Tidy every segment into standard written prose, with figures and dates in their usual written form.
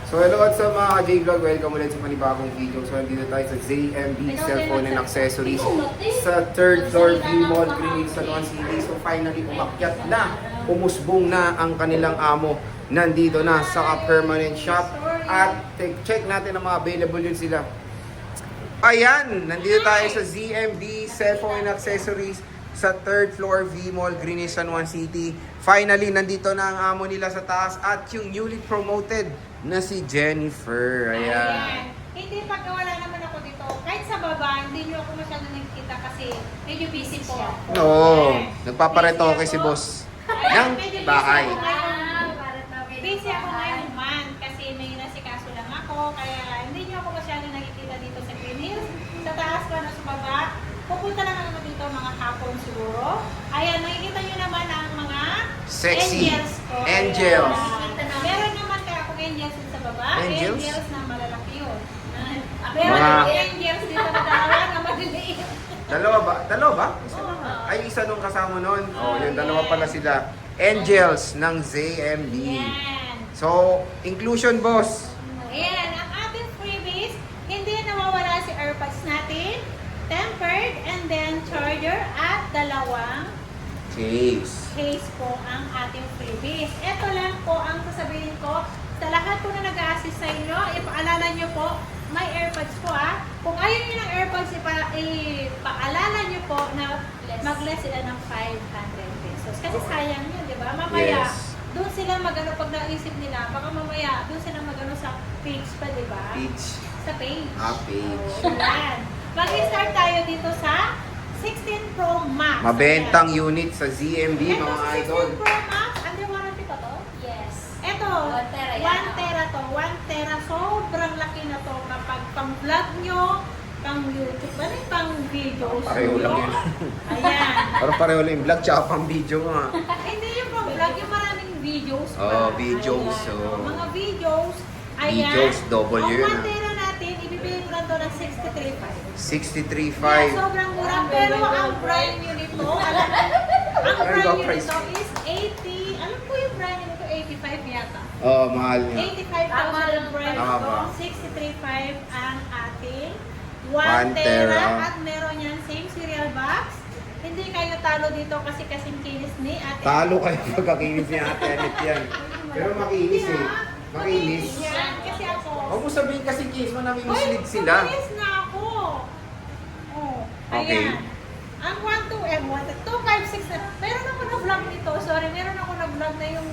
So hello at sa mga J-Vlog, welcome ulit sa panibagong video. So nandito tayo sa ZMB Cellphone and Accessories sa 3rd floor V Mall, Greenwich, San Juan City. So finally umakyat na, umusbong na ang kanilang amo. Nandito na sa permanent shop at check natin ang mga available yun sila. Ayan, nandito tayo sa ZMB Cellphone and Accessories sa 3rd floor V Mall, Greenwich, San Juan City. Finally, nandito na ang amo nila sa taas at yung newly promoted na si Jennifer. Ayan. Hindi, pag wala naman ako dito, kahit sa baba, hindi nyo ako masyado nakikita kasi medyo busy po ako. Oo, nagpaparetoke si boss ng bahay. Busy ako ngayon man kasi may nasikaso lang ako, kaya hindi nyo ako masyado nakikita dito sa Green Hills. Sa taas pa na sa baba, pupunta lang ako dito mga hapon siguro. Ayan, nakikita nyo naman ang mga Sexy angels ko. angels. Meron naman kaya akong angels sa baba. Angels? Angels na malalaki yun. Meron Mga- akong angels dito na dalawa na maliliit. Dalawa ba? Dalawa ba? Ay, isa nung kasama nun. Oh, yung dalawa pala sila. Angels ng ZMB. Yan. So, inclusion boss. Ayan, ang ating freebies, hindi nawawala si AirPods natin, tempered, and then charger, at dalawang Case. case po ang ating freebies. Ito lang po ang sasabihin ko sa lahat po na nag-a-assist sa inyo. Ipaalala nyo po, may AirPods po ah. Kung ayaw nyo ng AirPods, ipaalala nyo po na mag-less sila ng 500 pesos. Kasi sayang yun, di ba? Mamaya, Yes. doon sila magano pag naisip nila, baka mamaya doon sila magano sa page pa, di ba? Page. Sa page. Page. So, yan. Mag-start tayo dito sa 16 Pro Max. Mabentang Ayan. unit sa ZMB, Ito mga sa 16 idol. Pro Max, under warranty pa to? Yes. Ito, 1 tera yan. 1 tera to. 1 tera, sobrang laki na to kapag pang-vlog nyo, pang-YouTube, ano yung pang-videos Pareho lang nyo. yun. Ayan. Pero pareho lang yung vlog tsaka pang video nga. Hindi yung pang-vlog, yung maraming videos pa. Oh, videos, Ayan. oh. Mga videos. Ayan. Videos, double Ang yun, 1 ah. tera natin, ibibigay ko lang to ng 63.5. 63.5. Yeah, sobrang mura. Pero ang brand new nito, ang Ano brand ba new price? nito is 80, alam ko yung brand new nito, 85 yata. Oh, mahal niya. 85,000 ang brand Tama nito, ba? 63.5 ang ating 1 1 tera tera. at meron yan same cereal box. Hindi kayo talo dito kasi kasing kinis ni ate. Talo kayo pagkakinis niya Ate Anet yan. Pero makinis eh. Makinis. Yan, kasi ako. Huwag mo sabihin kasi kinis mo nami-mislead Uy, sila. kumalis na ako. Oh, Okay. ayan. Ang 256 na, meron ako na vlog nito, sorry, meron ako na vlog na yung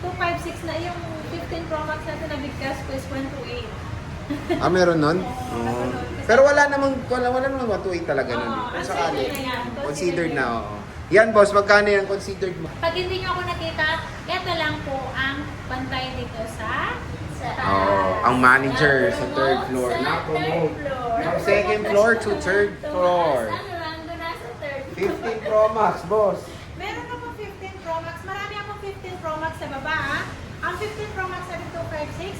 256 na yung 15 Pro Max natin na bigkas ko is 128. Ah, meron nun? Oo. Pero wala namang 128 talaga nun. Kung sakali. Considered na, oo. Yan boss, magkano yan considered mo? Pag hindi nyo ako nakita, ito lang po ang pantay dito sa Oh, ang manager sa 3rd floor. Na-promote. From 2nd floor to 3rd floor. Ano lang, doon nasa 3rd. 15 Pro Max, boss. Meron ako 15 Pro Max. Marami akong 15 Pro Max sa baba. Ah. Ang 15 Pro Max sa 256,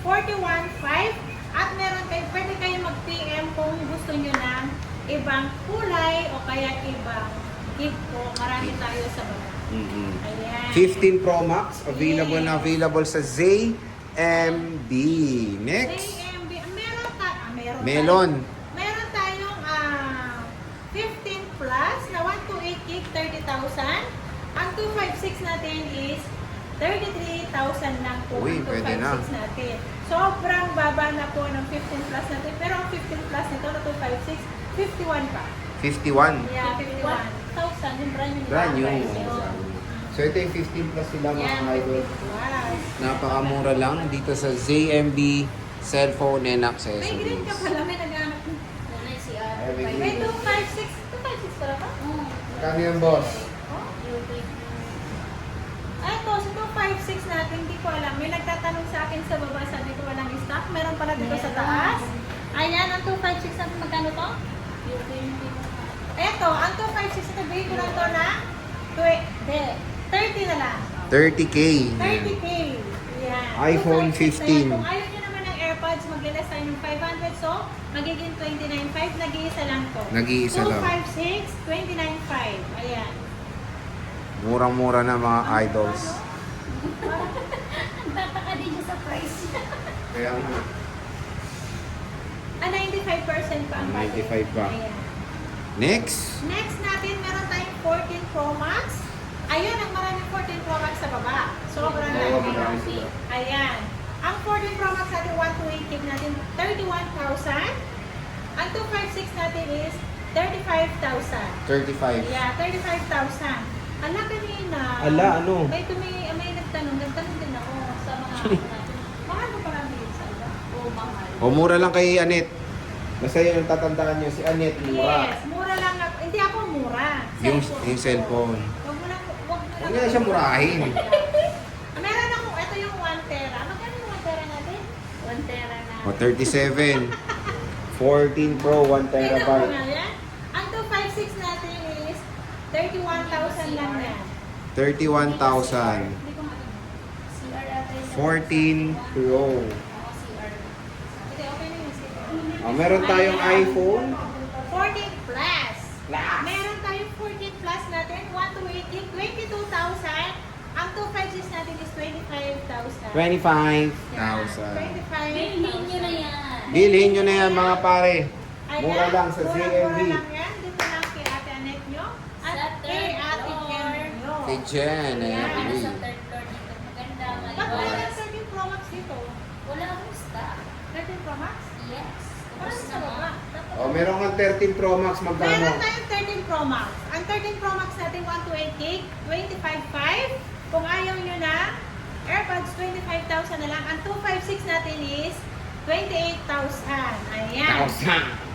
41.5. At meron kayo, pwede kayo mag-PM kung gusto nyo ng ibang kulay o kaya ibang gift po. Marami tayo sa baba. Ayan. 15 Pro Max, available na available sa ZMB. Next, AMB. Meron Melon. Meron tayong 15 plus na 128 gig, 30,000. Ang 256 natin is 33,000 lang po. Uy, ang pwede na. 256 natin. Sobrang baba na po ng 15 plus natin. Pero ang 15 plus nito na 256, 51 pa. 51. Yeah, 51,000. Yung brand new. Brand new. price. So ito yung 15 plus sila Yan, mga idol. 15 plus. Napakamura lang dito sa ZMB Cellphone and May green ka Accessories. pala, may nag-anak. Doon na si Ay, may R5. May 256. 256 pala ba? Kano yan, boss? Ito, sa 256 natin, hindi ko alam. May nagtatanong sa akin sa baba, sabi ko walang stock. Meron pala dito sa taas. Ayan, ang 256 natin, magkano to? Ito, ang 256 na bigay ko lang to na 30 na lang. 30K. 30K. Yan. iPhone 256 na yan. 15. Kung ayaw nyo naman ng AirPods, mag-less tayo ng 500. So, magiging 29.5. Nag-iisa lang to. Nag-iisa lang. 256, 29.5. Ayan. Murang-mura na mga idols. Tataka din siya sa price. Kaya nga. 95% pa ang 95 pa. Ayan. Next. Next natin, meron tayong 14 Pro Max. Ayun, ang maraming 14 Pro Max sa baba. Sobrang Oo, dami. marami sila. Ayan. Ang 14 Pro Max natin, 128 gig natin, 31,000. Ang 256 natin is 35,000. 35. Yeah, 35,000. Ala, kanina. Ala, ano? May nagtanong din ako sa mga ano natin. Mahal ko parang din sa iba. Oo, mahal. O mura lang kay Anet. Basta yun ang tatandaan nyo, si Anet mura. Yes, mura lang. Hindi ako mura. Yung cellphone. Huwag mo lang. Huwag nyo na siya murahin. Meron ako, ito yung 1 tera. Magkano yung 1 tera natin? 1 tera na. O 37. 14 Pro, 1 Tingnan mo terabyte. nga yan. Ang 256 natin is 31,000 lang yan. 31,000. Hindi ko alam. CR ata yun. 14 Pro. Oo, CR. Hindi, okay na yung sticker. O, meron tayong iPhone. 14 Plus. Plus. Meron tayong 14 Plus natin. 128 gig, 22,000. Ang 256 natin is 25,000. 25,000. 25,000. Bilhin nyo na yan. Bilhin nyo na yan mga pare. Ayan, Mura lang sa mura-mura ZMB. lang yan. Dito lang kay Ate Anet nyo. At Sa kay third Ate floor. Jen nyo. Kay Jen. Ayan. Ayan. Ano Uy. sa third floor dito? Maganda, Ba't wala maliwas. ng 13 Pro Max dito? Wala akong stock. 13 Pro Max? Yes. Parang Tapos sa baba. na. O, meron kang 13 Pro Max magkano? Meron tayong 13 Pro Max. Ang 13 Pro Max natin 128 gig, 25,500. Kung ayaw nyo na, AirPods 25,000 na lang. Ang 256 natin is 28,000. Ayan.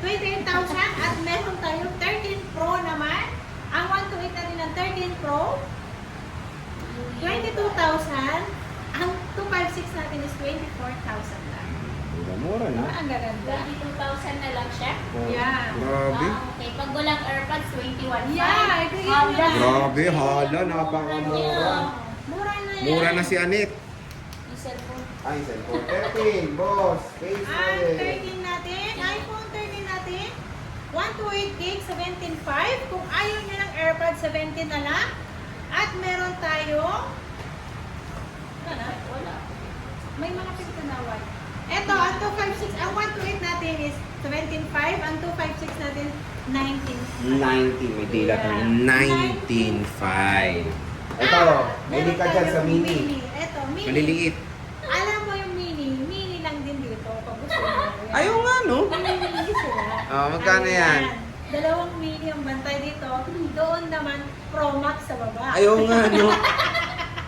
28,000 at meron tayong 13 Pro naman. Ang 128 natin ng 13 Pro, 22,000. Ang 256 natin is 24,000 lang. Mura na. Ang gaganda. 22,000 na lang siya. Oh, Yeah. Grabe. Ah, okay. Pag walang AirPods, 21,500. Yeah, ito yun na. Grabe, hala, napakamura. Mura na yan. Mura na si Anet. Yung cellphone. Ay, cellphone. 13, boss. Face Ang model. 13 natin, iPhone 13 natin, 128 gig, 17.5. Kung ayaw nyo ng AirPods, 17 na lang. At meron tayo, Wala. may mga pagkanawan. Ito, ang 256, ang 128 natin is 17.5. Ang 256 natin, 19.5. 19, may dila tayo. Yeah. 19.5. Ito, meron hindi ka dyan sa tayong mini. Ito, mini. Maliliit. Alam mo yung mini lang din dito. Pag gusto mo. Yan. Ayaw nga, no? Mini sila. Ah, magkano yan? Dalawang mini ang bantay dito. Doon naman, Pro Max sa baba. Ayaw nga, no?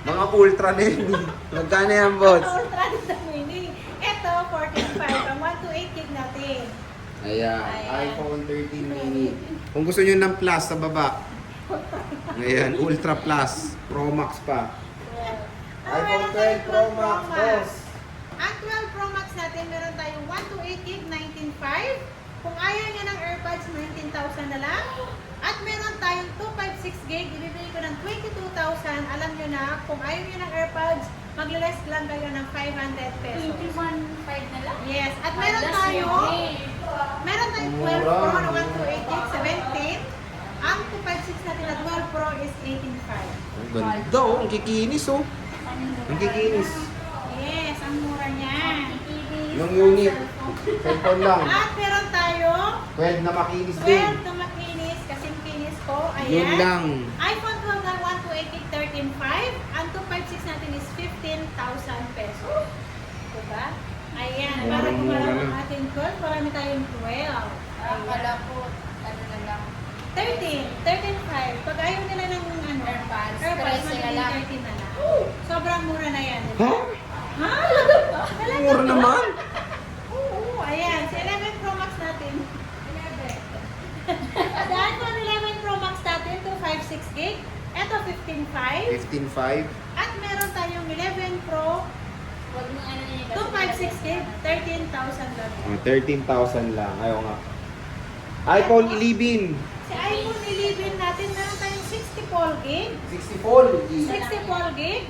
Mga ultra na yun. Magkano yan, boss? Ultra sa mini. Ito, 14.5. Ang 128 gig natin. Ayan, Ayan. iPhone 13 mini. Kung gusto nyo ng plus sa baba. Ayan, Ultra Plus. Pro Max pa. iPhone 12 Pro Max, boss. Ang 12 Pro Max natin, meron tayong 128 gig, 19.5. Kung ayaw nyo ng AirPods, 19,000 na lang. At meron tayong 256 gig, ibibigay ko ng 22,000. Alam nyo na, kung ayaw nyo ng AirPods, mag-less lang kayo ng 500 pesos. 21,500 na lang. Yes, at meron tayong 12 Mura. Pro na 128 gig, 17. Ang 256 natin na 12 Pro is 18.5. Ang ganda, oh. Ang kikinis, oh. Ang kikinis. Yes, ang mura niyan. Yung unit. Cellphone lang. At meron tayo 12 na makinis 12 din. na makinis, kasing kinis ko. Ayan. Yun lang. iPhone 12 na 128 gig, 13.5. Ang 256 natin is 15,000 pesos. Diba? Ayan. Para Murang-mura kumara lang. ang ating 12, marami tayong 12. Akala ko, ano na lang. 13.5. Pag ayaw nila ng AirPods, AirPods, 13 na magiging lang. 13 na lang. Sobrang mura na yan. Ha? Ha? Mura naman. Oo, ayan. Si 11 Pro Max natin. 11. Sa iPhone 11 Pro Max natin, 256 gig. Ito, 15.5. 15.5. At meron tayong 11 Pro, Huwag mo ano niya. 256 gig, 13,000 lang. Oh, 13,000 lang. Ayaw nga. iPhone 11. Si iPhone 11 natin, meron tayong 64 gig. 64. 64 gig.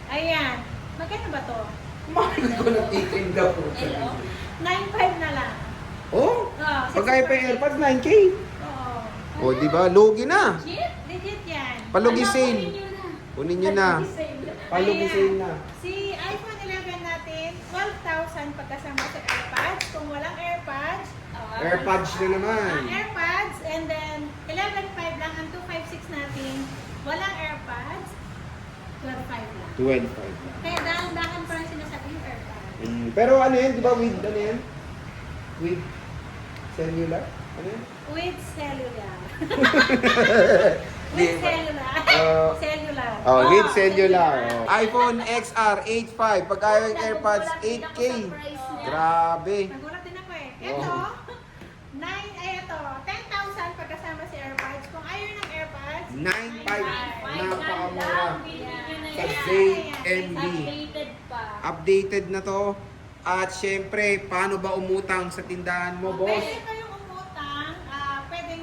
Ayan. Magkano ba to? Mahal ko nagtikim daw. Hello? 9.5 na lang. Oh, Oh, pag ayaw pa yung AirPods, 9K. Oo. O, di ba? Lugi na. Legit? Legit yan. Palugisin. Kunin nyo na. Kunin nyo na. Palugisin na. Si iPhone 11 natin, 12 12,000 pagkasama sa AirPods. Kung walang AirPods, AirPods na naman. AirPods, and then 11,500 lang ang 256 natin. Walang AirPods, 12,500 lang. 12.5 lang. Kaya dahan-dahan pa lang sinasabi yung AirPods. Pero ano yan, di ba with ano yan? With cellular? Ano yan? With cellular. Di With ba? cellular. Cellular. Oh, with cellular. Oh. iPhone XR 8.5. Pag ayaw yung AirPods 8K. Grabe. Nagulat din ako eh. Oh. Ito, 10,000 pagkasama si AirPods. Kung ayaw ng AirPods, 9.5. Napakamura. Sa Ayan. ZMB. Updated pa. Updated na to. At syempre, paano ba umutang sa tindahan mo, boss? Pwede kayong umutang, pwedeng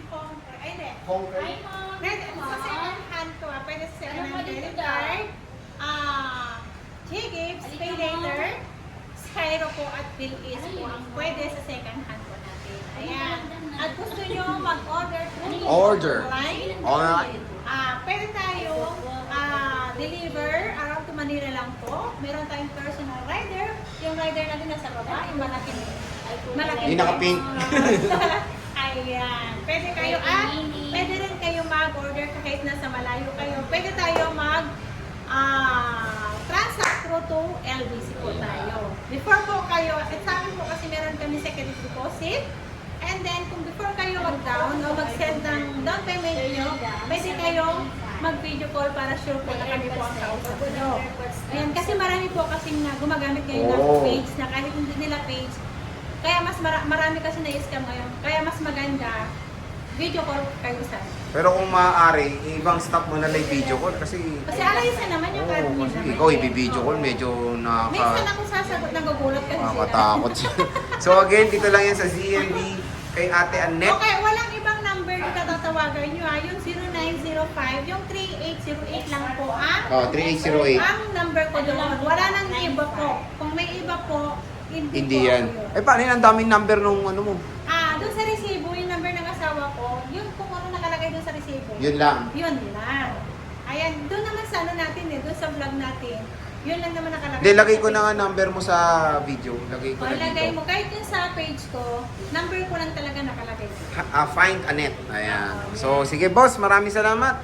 ay hindi. Conquer. Ay, mom. Pwede sa second hand ko, pwede sa second hand credit card, G-Gives, Pay Later, Skyro po at Bill-Is po ang pwede sa second hand po natin. Ayan. At gusto nyo mag-order through Order. online, Online. pwede tayo deliver around to Manila lang po. Meron tayong personal rider. Yung rider natin nasa baba, yung malaking Yung naka-pink. Ayan. Pwede kayo, pwede rin kayo mag-order kahit nasa malayo kayo. Pwede tayo transact through to LBC po tayo. Before po kayo, at sa akin po kasi meron kami security deposit. And then, kung before kayo mag-down o mag-send ng down payment nyo, pwede kayo mag-video call para sure po na kami po ang kausap nyo. Ayan, kasi marami po kasi na gumagamit ngayon ng Oh. page na kahit hindi nila page. Kaya mas marami kasi na-scam ngayon. Kaya mas maganda, video call kayo sa. Pero kung maaari, ibang stop mo na lang yung video call kasi Kasi alaysa naman yung card kasi nila. ikaw i-video call medyo Minsan ako sasagot, nagugulat kasi sila. nakakatakot siya. So again, dito lang yan sa ZMB kay Ate Annette. Okay, walang ibang number na tatawagan nyo ha. Yung 0905, yung 3808 lang po Oh, 3808. ang number ko doon. Wala nang iba po. Kung may iba po, Hindi po yan. yun. Eh paano yun? Ang daming number nung ano mo? Doon sa resibo, yung number ng asawa ko, yung kung ano nakalagay doon sa resibo. Yun lang. Yun lang. Ayan, doon naman sa ano natin doon sa vlog natin. Yun lang naman nakalagay. Hindi, lagay ko na nga number mo sa video. Lagay ko O, na lagay dito. mo. Kahit yung sa page ko, number ko lang talaga nakalagay. Find Annette. Ayan. So, sige boss, maraming salamat.